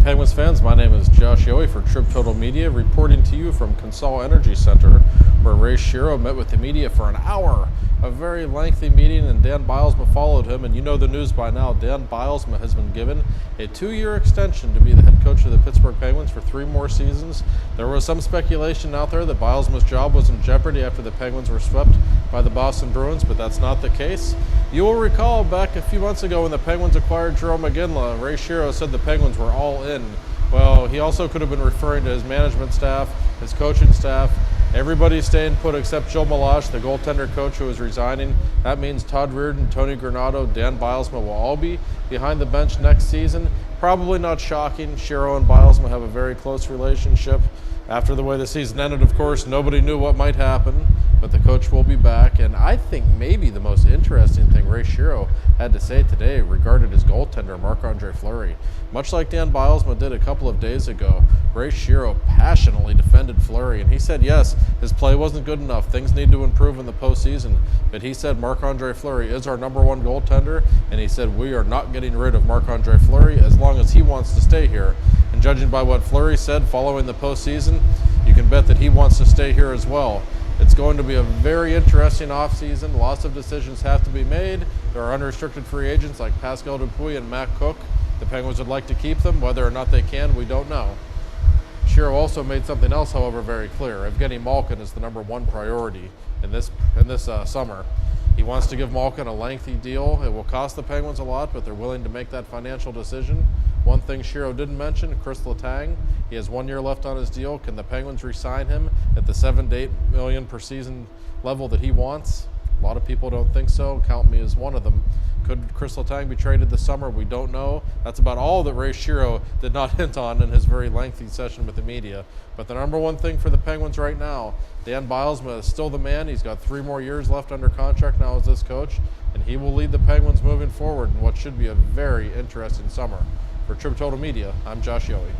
Penguins fans, my name is Josh Yohe for Trib Total Media, reporting to you from Consol Energy Center, where Ray Shero met with the media for an hour. A very lengthy meeting, and Dan Bylsma followed him, and you know the news by now. Dan Bylsma has been given a 2-year extension to be the head coach of the Pittsburgh Penguins for 3 more seasons. There was some speculation out there that Bylsma's job was in jeopardy after the Penguins were swept by the Boston Bruins, but that's not the case. You will recall back a few months ago when the Penguins acquired Jarome Iginla, Ray Shero said the Penguins were all in. Well, he also could have been referring to his management staff, his coaching staff. Everybody's staying put except Joe Milosh, the goaltender coach who is resigning. That means Todd Reardon, Tony Granato, Dan Bylsma will all be behind the bench next season. Probably not shocking. Shero and Bylsma have a very close relationship. After the way the season ended, of course, nobody knew what might happen, but the coach will be back. And I think maybe the most interesting thing Ray Shero had to say today regarded his goaltender, Marc-Andre Fleury. Much like Dan Bylsma did a couple of days ago, Ray Shero passionately defended Fleury, and he said, yes, his play wasn't good enough. Things need to improve in the postseason. But he said Marc-Andre Fleury is our #1 goaltender, and he said we are not getting rid of Marc-Andre Fleury as long as he wants to stay here. And judging by what Fleury said following the postseason, you can bet that he wants to stay here as well. It's going to be a very interesting offseason. Lots of decisions have to be made. There are unrestricted free agents like Pascal Dupuis and Matt Cook. The Penguins would like to keep them. Whether or not they can, we don't know. Shero also made something else, however, very clear. Evgeny Malkin is the #1 priority in this summer. He wants to give Malkin a lengthy deal. It will cost the Penguins a lot, but they're willing to make that financial decision. One thing Shero didn't mention, Chris Letang. He has 1 year left on his deal. Can the Penguins re-sign him at the $7 to $8 million per season level that he wants? A lot of people don't think so. Count me as one of them. Could Chris Letang be traded this summer? We don't know. That's about all that Ray Shero did not hint on in his very lengthy session with the media. But the #1 thing for the Penguins right now, Dan Bylsma is still the man. He's got 3 more years left under contract now as this coach, and he will lead the Penguins moving forward in what should be a very interesting summer. For Trib Total Media, I'm Josh Yohe.